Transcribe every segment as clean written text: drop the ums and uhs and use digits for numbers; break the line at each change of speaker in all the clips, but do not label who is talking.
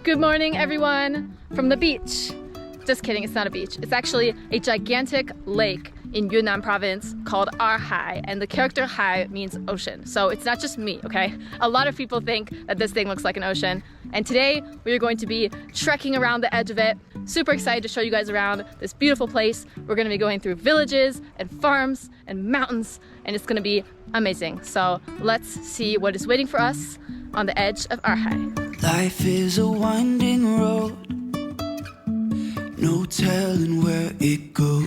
Good morning, everyone, from the beach. Just kidding, it's not a beach. It's actually a gigantic lake in Yunnan province called Erhai, and the character Hai means ocean. So it's not just me, okay? A lot of people think that this thing looks like an ocean. And today we are going to be trekking around the edge of it. Super excited to show you guys around this beautiful place. We're gonna be going through villages and farms and mountains, and it's gonna be amazing. So let's see what is waiting for us on the edge of Erhai.
Life is a winding road, no telling where it goes.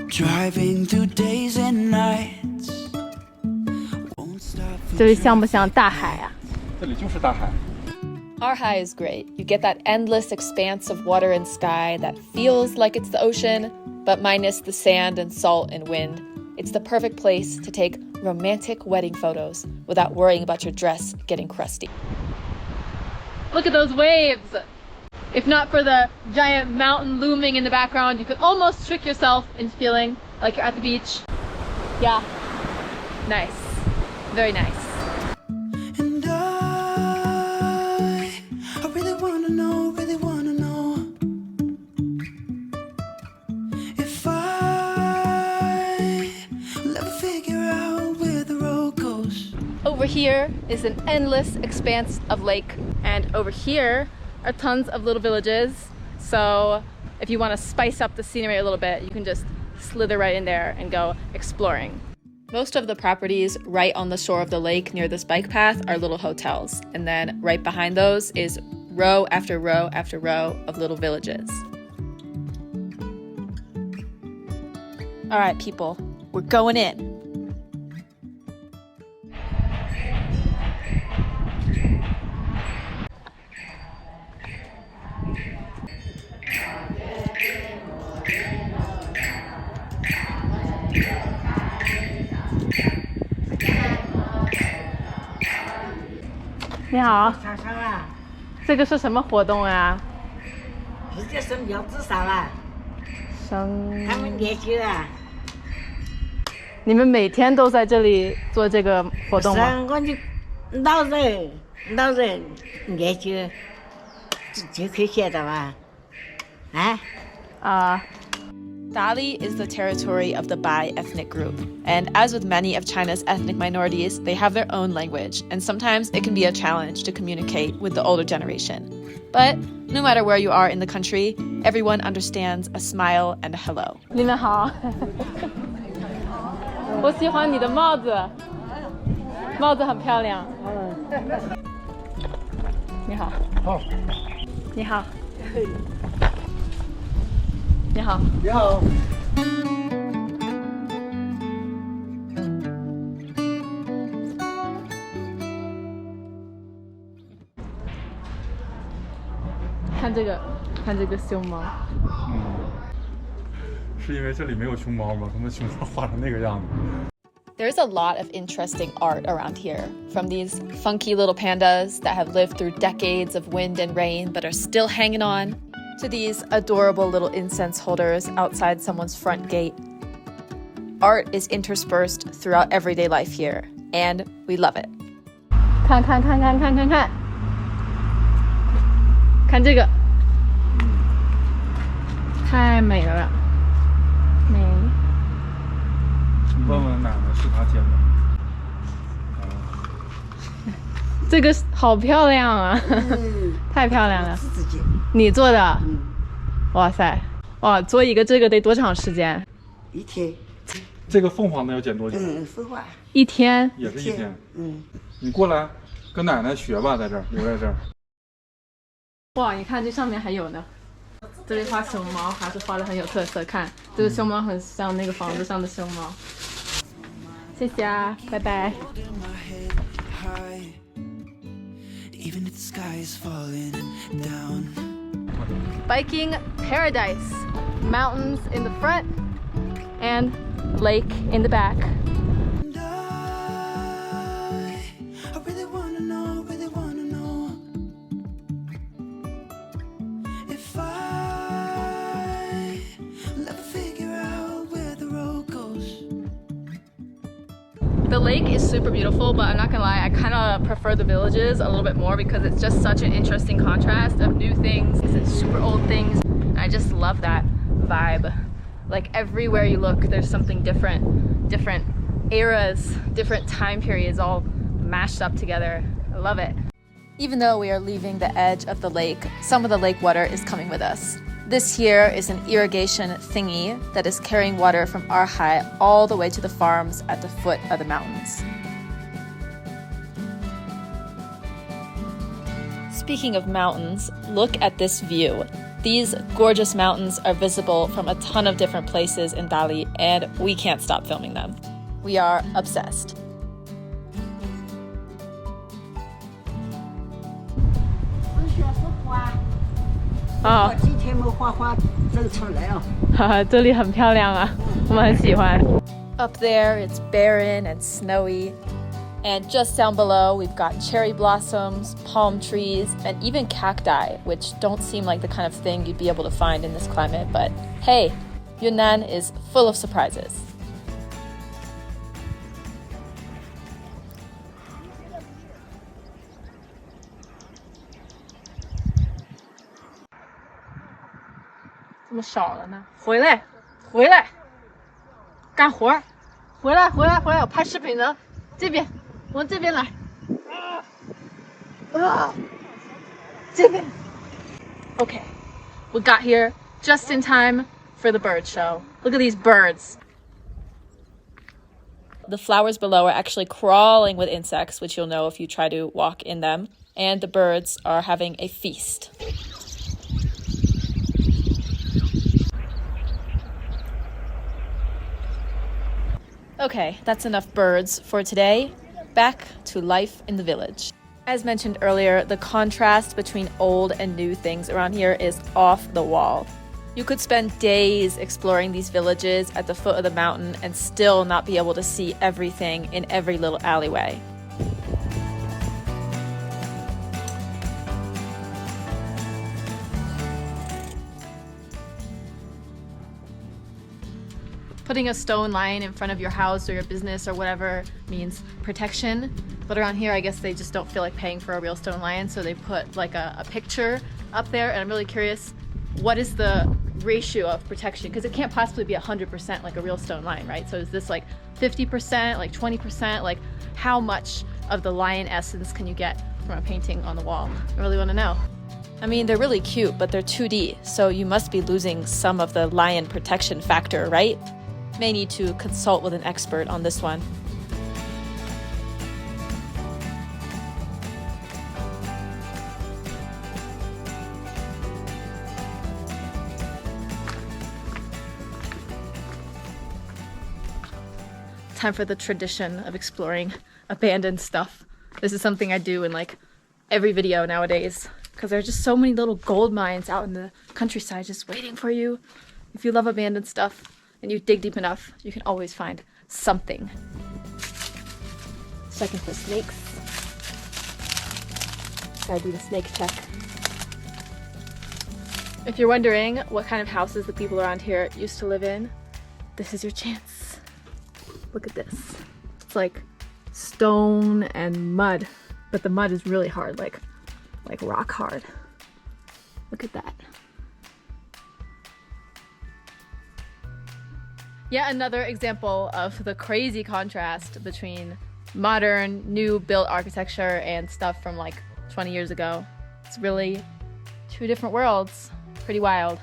Driving through days and nights, won't stop.
这里像不像大海啊？
这里就是大海。
Erhai is great. You get that endless expanse of water and sky that feels like it's the ocean, but minus the sand and salt and wind. It's the perfect place to take romantic wedding photos without worrying about your dress getting crusty. Look at those waves! If not for the giant mountain looming in the background, you could almost trick yourself into feeling like you're at the beach. Yeah, nice. Very nice.
And I really wanna know if I will ever figure out where the road goes.
Over here is an endless expanse of lake, and over here are tons of little villages. So if you want to spice up the scenery a little bit, you can just slither right in there and go exploring. Most of the properties right on the shore of the lake near this bike path are little hotels, and then right behind those is row after row after row of little villages. All right, people, we're going in.你好，
长沙啊，
这个是什么活动啊？
这就是苗子烧啊，他们研究啊。
你们每天都在这里做这个活动吗？
是，我就老人研究，就可以学到啊，Dali
is the territory of the Bai ethnic group, and as with many of China's ethnic minorities, they have their own language, and sometimes it can be a challenge to communicate with the older generation. But no matter where you are in the country, everyone understands a smile and a hello. 你们好，我喜欢你的帽子，帽子很漂亮。你好。好。你好。你好，
你好。
看这个熊猫。
是因为这里没有熊猫吗？他们熊猫画成那个样子。
There's a lot of interesting art around here, from these funky little pandas that have lived through decades of wind and rain but are still hanging on, to these adorable little incense holders outside someone's front gate. Art is interspersed throughout everyday life here, and we love it. 看这个，太美了，美。
你问问奶奶是她剪的。
这个好漂亮啊，太漂亮了。
自己。
你做的？哇塞，哇，做一个这个得多长时间？
一天。
这个凤凰的要剪多久？
凤凰。
一天。
也是一天。你过来跟奶奶学吧，在这儿留在这儿。
哇，你看这上面还有呢。这里画熊猫还是画的很有特色，看这个熊猫很像那个房子上的熊猫。谢谢啊，拜拜。
Even if the sky is falling down.
Biking paradise. Mountains in the front and lake in the back.
And I really wanna know if I will ever figure out where the road goes.
The lake is super beautiful, but I'm not gonna lie, I kind of prefer the villages a little bit more because it's just such an interesting contrast of new things and super old things. And I just love that vibe. Like everywhere you look, there's something different, different eras, different time periods all mashed up together. I love it. Even though we are leaving the edge of the lake, some of the lake water is coming with us. This here is an irrigation thingy that is carrying water from Arhai all the way to the farms at the foot of the mountains. Speaking of mountains, look at this view. These gorgeous mountains are visible from a ton of different places in Dali, and we can't stop filming them. We are obsessed. Oh.
今天没花花走出来哦。
这里很漂亮啊，我们很喜欢。Up there, it's barren and snowy. And just down below, we've got cherry blossoms, palm trees, and even cacti, which don't seem like the kind of thing you'd be able to find in this climate. But hey, Yunnan is full of surprises. What's 回来，干活儿，回来，我拍视频呢，这边，往这边来，这边。Okay, we got here just in time for the bird show. Look at these birds. The flowers below are actually crawling with insects, which you'll know if you try to walk in them, and the birds are having a feast. Okay, that's enough birds for today. Back to life in the village. As mentioned earlier, the contrast between old and new things around here is off the wall. You could spend days exploring these villages at the foot of the mountain and still not be able to see everything in every little alleyway. Putting a stone lion in front of your house or your business or whatever means protection. But around here, I guess they just don't feel like paying for a real stone lion, so they put like a picture up there, and I'm really curious, what is the ratio of protection? Because it can't possibly be 100% like a real stone lion, right? So is this like 50%, like 20%? Like how much of the lion essence can you get from a painting on the wall? I really want to know. I mean, they're really cute, but they're 2D, so you must be losing some of the lion protection factor, right? May need to consult with an expert on this one. Time for the tradition of exploring abandoned stuff. This is something I do in like every video nowadays because there are just so many little gold mines out in the countryside just waiting for you. If you love abandoned stuff and you dig deep enough, you can always find something. Checking for snakes. Gotta do the snake check. If you're wondering what kind of houses the people around here used to live in, this is your chance. Look at this. It's like stone and mud, but the mud is really hard, like rock hard. Look at that. Yet another example of the crazy contrast between modern, new built architecture and stuff from like 20 years ago. It's really two different worlds. Pretty wild.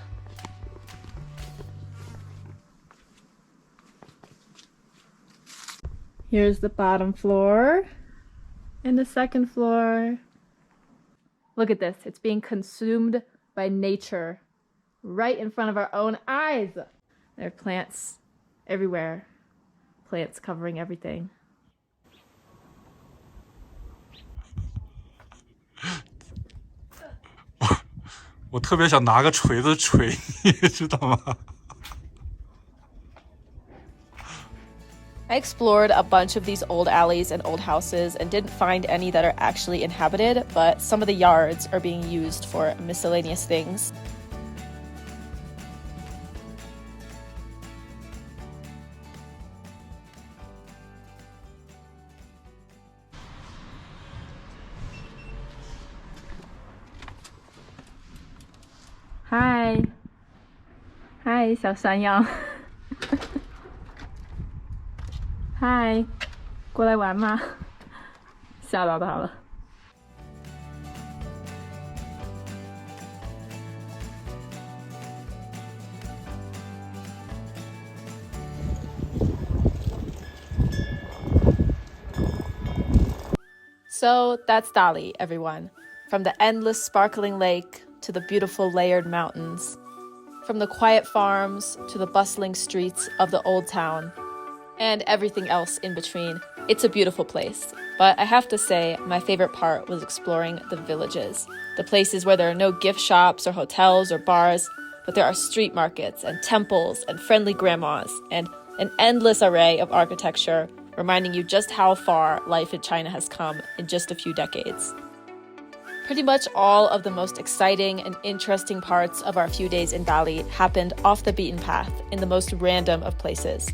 Here's the bottom floor and the second floor. Look at this. It's being consumed by nature right in front of our own eyes. There are plants everywhere. Plants covering everything.
我特别想拿个锤子锤你，知道吗？
I explored a bunch of these old alleys and old houses and didn't find any that are actually inhabited, but some of the yards are being used for miscellaneous things. 嗨，嗨，小山羊，嗨，过来玩吗？吓到他了。So that's Dali, everyone. From the endless sparkling lake to the beautiful layered mountains, from the quiet farms to the bustling streets of the old town, and everything else in between. It's a beautiful place. But I have to say, my favorite part was exploring the villages, the places where there are no gift shops or hotels or bars, but there are street markets and temples and friendly grandmas and an endless array of architecture, reminding you just how far life in China has come in just a few decades. Pretty much all of the most exciting and interesting parts of our few days in Dali happened off the beaten path in the most random of places.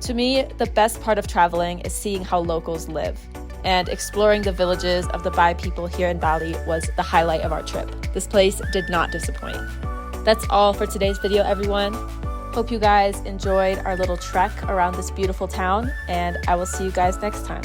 To me, the best part of traveling is seeing how locals live, and exploring the villages of the Bai people here in Dali was the highlight of our trip. This place did not disappoint. That's all for today's video, everyone. Hope you guys enjoyed our little trek around this beautiful town, and I will see you guys next time.